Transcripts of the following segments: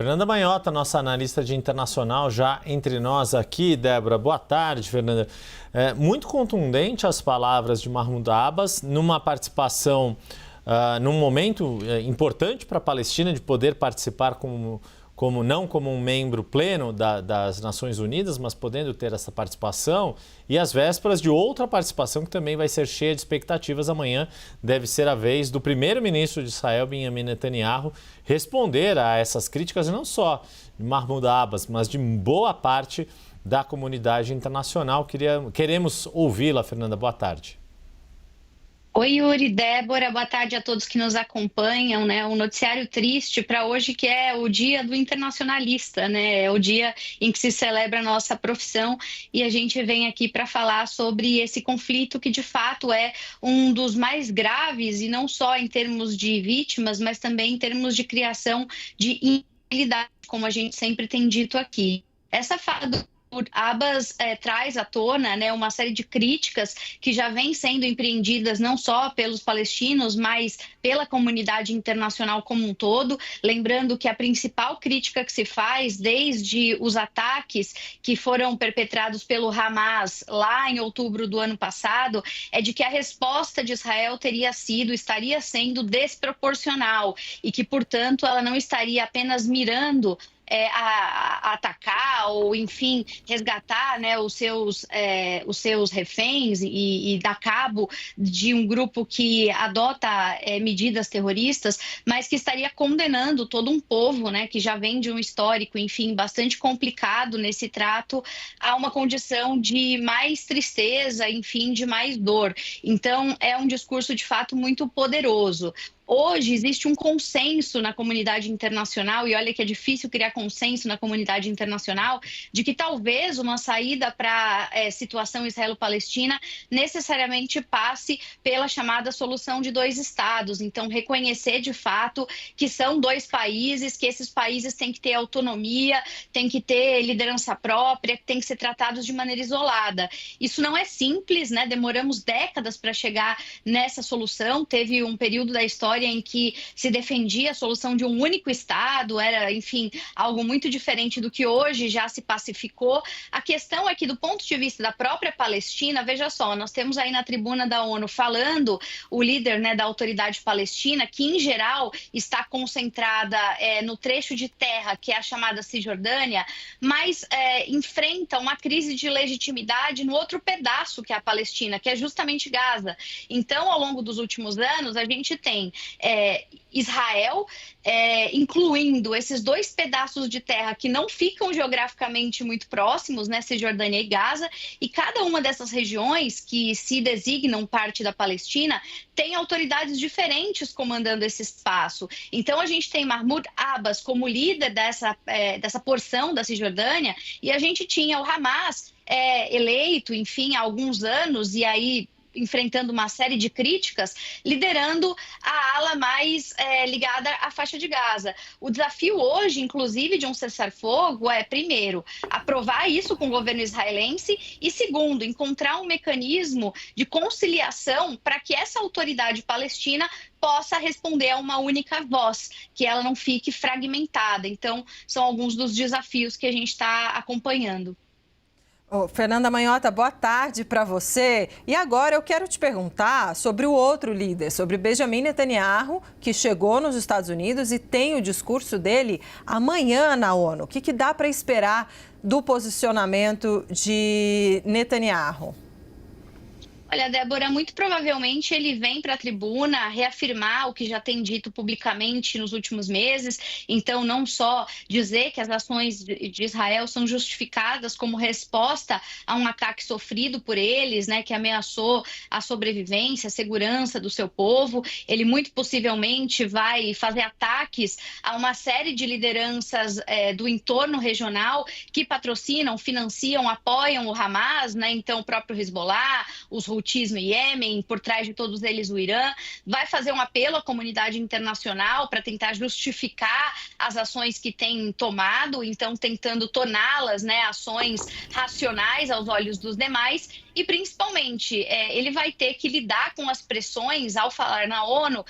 Fernanda Manhota, nossa analista de internacional, já entre nós aqui. Débora, boa tarde, Fernanda. Muito contundente as palavras de Mahmoud Abbas, numa participação, num momento importante para a Palestina de poder participar não como um membro pleno das Nações Unidas, mas podendo ter essa participação, e às vésperas de outra participação que também vai ser cheia de expectativas. Amanhã deve ser a vez do primeiro-ministro de Israel, Benjamin Netanyahu, responder a essas críticas, não só de Mahmoud Abbas, mas de boa parte da comunidade internacional. Queremos ouvi-la, Fernanda. Boa tarde. Oi, Yuri, Débora, boa tarde a todos que nos acompanham, né? Um noticiário triste para hoje, que é o Dia do Internacionalista, né? É o dia em que se celebra a nossa profissão, e a gente vem aqui para falar sobre esse conflito que de fato é um dos mais graves, e não só em termos de vítimas, mas também em termos de criação de instabilidade, como a gente sempre tem dito aqui. Essa fala do Abbas traz à tona, né, uma série de críticas que já vêm sendo empreendidas não só pelos palestinos, mas pela comunidade internacional como um todo. Lembrando que a principal crítica que se faz desde os ataques que foram perpetrados pelo Hamas lá em outubro do ano passado é de que a resposta de Israel estaria sendo desproporcional, e que, portanto, ela não estaria apenas mirando a atacar ou, enfim, resgatar, né, os seus reféns e dar cabo de um grupo que adota medidas terroristas, mas que estaria condenando todo um povo, né, que já vem de um histórico, enfim, bastante complicado nesse trato, a uma condição de mais tristeza, enfim, de mais dor. Então, é um discurso, de fato, muito poderoso. Hoje existe um consenso na comunidade internacional, e olha que é difícil criar consenso na comunidade internacional, de que talvez uma saída para a situação israelo-palestina necessariamente passe pela chamada solução de dois estados. Então, reconhecer de fato que são dois países, que esses países têm que ter autonomia, têm que ter liderança própria, têm que ser tratados de maneira isolada. Isso não é simples, né? Demoramos décadas para chegar nessa solução. Teve um período da história em que se defendia a solução de um único Estado, era, enfim, algo muito diferente do que hoje já se pacificou. A questão é que, do ponto de vista da própria Palestina, veja só, nós temos aí na tribuna da ONU falando o líder, né, da autoridade palestina, que em geral está concentrada no trecho de terra, que é a chamada Cisjordânia, mas enfrenta uma crise de legitimidade no outro pedaço que é a Palestina, que é justamente Gaza. Então, ao longo dos últimos anos, a gente tem Israel incluindo esses dois pedaços de terra que não ficam geograficamente muito próximos, né, Cisjordânia e Gaza, e cada uma dessas regiões que se designam parte da Palestina tem autoridades diferentes comandando esse espaço. Então a gente tem Mahmoud Abbas como líder dessa porção da Cisjordânia, e a gente tinha o Hamas eleito, enfim, há alguns anos, e aí enfrentando uma série de críticas, liderando a ala mais ligada à faixa de Gaza. O desafio hoje, inclusive, de um cessar-fogo é, primeiro, aprovar isso com o governo israelense e, segundo, encontrar um mecanismo de conciliação para que essa autoridade palestina possa responder a uma única voz, que ela não fique fragmentada. Então, são alguns dos desafios que a gente está acompanhando. Fernanda Manhota, boa tarde para você. E agora eu quero te perguntar sobre o outro líder, sobre Benjamin Netanyahu, que chegou nos Estados Unidos e tem o discurso dele amanhã na ONU. O que dá para esperar do posicionamento de Netanyahu? Olha, Débora, muito provavelmente ele vem para a tribuna reafirmar o que já tem dito publicamente nos últimos meses. Então, não só dizer que as ações de Israel são justificadas como resposta a um ataque sofrido por eles, né, que ameaçou a sobrevivência, a segurança do seu povo. Ele muito possivelmente vai fazer ataques a uma série de lideranças do entorno regional que patrocinam, financiam, apoiam o Hamas, né? Então, o próprio Hezbollah, os Houthis no Iêmen, por trás de todos eles o Irã, vai fazer um apelo à comunidade internacional para tentar justificar as ações que tem tomado, então tentando torná-las, né, ações racionais aos olhos dos demais. e principalmente ele vai ter que lidar com as pressões ao falar na ONU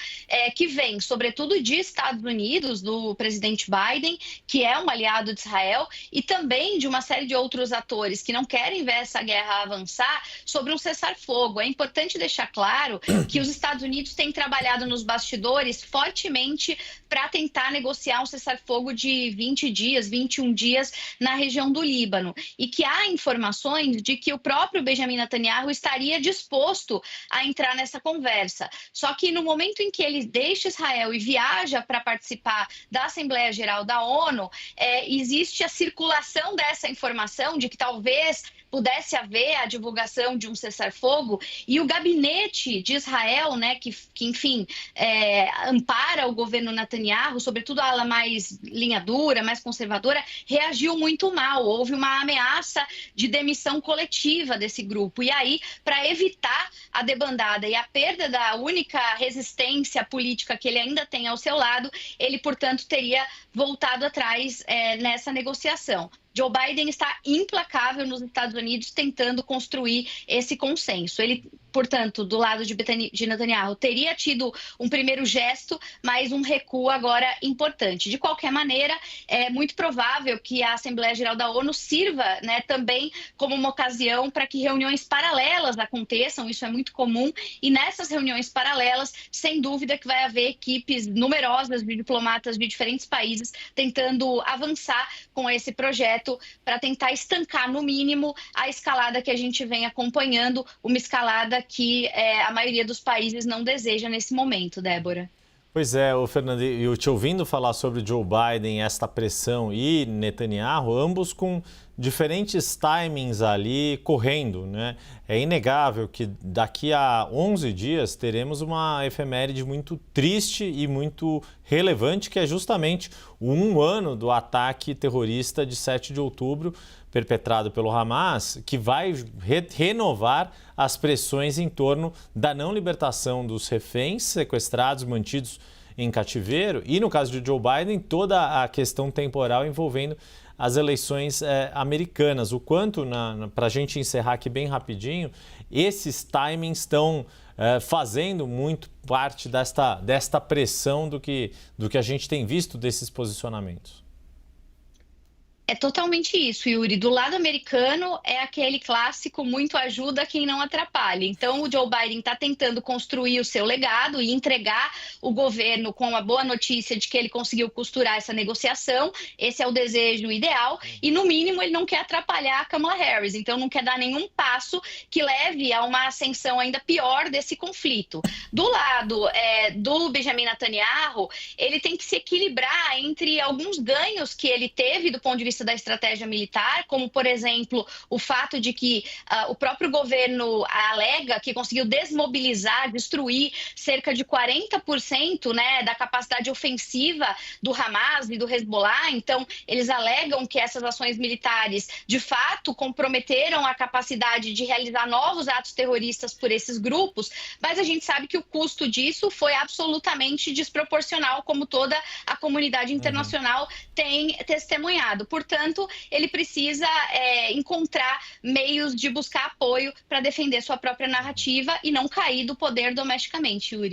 que vem, sobretudo, de Estados Unidos, do presidente Biden, que é um aliado de Israel, e também de uma série de outros atores que não querem ver essa guerra avançar, sobre um cessar-fogo. É importante deixar claro que os Estados Unidos têm trabalhado nos bastidores fortemente para tentar negociar um cessar-fogo de 20 dias, 21 dias na região do Líbano. E que há informações de que o próprio Benjamin Netanyahu estaria disposto a entrar nessa conversa. Só que no momento em que ele deixa Israel e viaja para participar da Assembleia Geral da ONU, existe a circulação dessa informação de que talvez pudesse haver a divulgação de um cessar-fogo, e o gabinete de Israel, né, que enfim, ampara o governo Netanyahu, sobretudo a ala mais linha dura, mais conservadora, reagiu muito mal. Houve uma ameaça de demissão coletiva desse grupo. E aí, para evitar a debandada e a perda da única resistência política que ele ainda tem ao seu lado, ele, portanto, teria voltado atrás nessa negociação. Joe Biden está implacável nos Estados Unidos tentando construir esse consenso. Ele, portanto, do lado de Netanyahu, teria tido um primeiro gesto, mas um recuo agora importante. De qualquer maneira, é muito provável que a Assembleia Geral da ONU sirva, né, também como uma ocasião para que reuniões paralelas aconteçam. Isso é muito comum. E nessas reuniões paralelas, sem dúvida que vai haver equipes numerosas de diplomatas de diferentes países tentando avançar com esse projeto para tentar estancar, no mínimo, a escalada que a gente vem acompanhando, uma escalada que a maioria dos países não deseja nesse momento, Débora. Pois é, Fernando, eu te ouvindo falar sobre Joe Biden, esta pressão, e Netanyahu, ambos com diferentes timings ali correndo, né? É inegável que daqui a 11 dias teremos uma efeméride muito triste e muito relevante, que é justamente o 1 ano do ataque terrorista de 7 de outubro, perpetrado pelo Hamas, que vai renovar as pressões em torno da não libertação dos reféns sequestrados, mantidos em cativeiro, e no caso de Joe Biden, toda a questão temporal envolvendo as eleições americanas. O quanto, para a gente encerrar aqui bem rapidinho, esses timings estão fazendo muito parte desta pressão do que a gente tem visto desses posicionamentos. É totalmente isso, Yuri. Do lado americano, é aquele clássico muito ajuda quem não atrapalha. Então, o Joe Biden está tentando construir o seu legado e entregar o governo com a boa notícia de que ele conseguiu costurar essa negociação. Esse é o desejo ideal. E, no mínimo, ele não quer atrapalhar a Kamala Harris. Então, não quer dar nenhum passo que leve a uma ascensão ainda pior desse conflito. Do lado do Benjamin Netanyahu, ele tem que se equilibrar entre alguns ganhos que ele teve do ponto de vista da estratégia militar, como, por exemplo, o fato de que o próprio governo alega que conseguiu desmobilizar, destruir cerca de 40%, né, da capacidade ofensiva do Hamas e do Hezbollah. Então, eles alegam que essas ações militares, de fato, comprometeram a capacidade de realizar novos atos terroristas por esses grupos, mas a gente sabe que o custo disso foi absolutamente desproporcional, como toda a comunidade internacional tem testemunhado. Portanto, ele precisa encontrar meios de buscar apoio para defender sua própria narrativa e não cair do poder domesticamente, Yuri.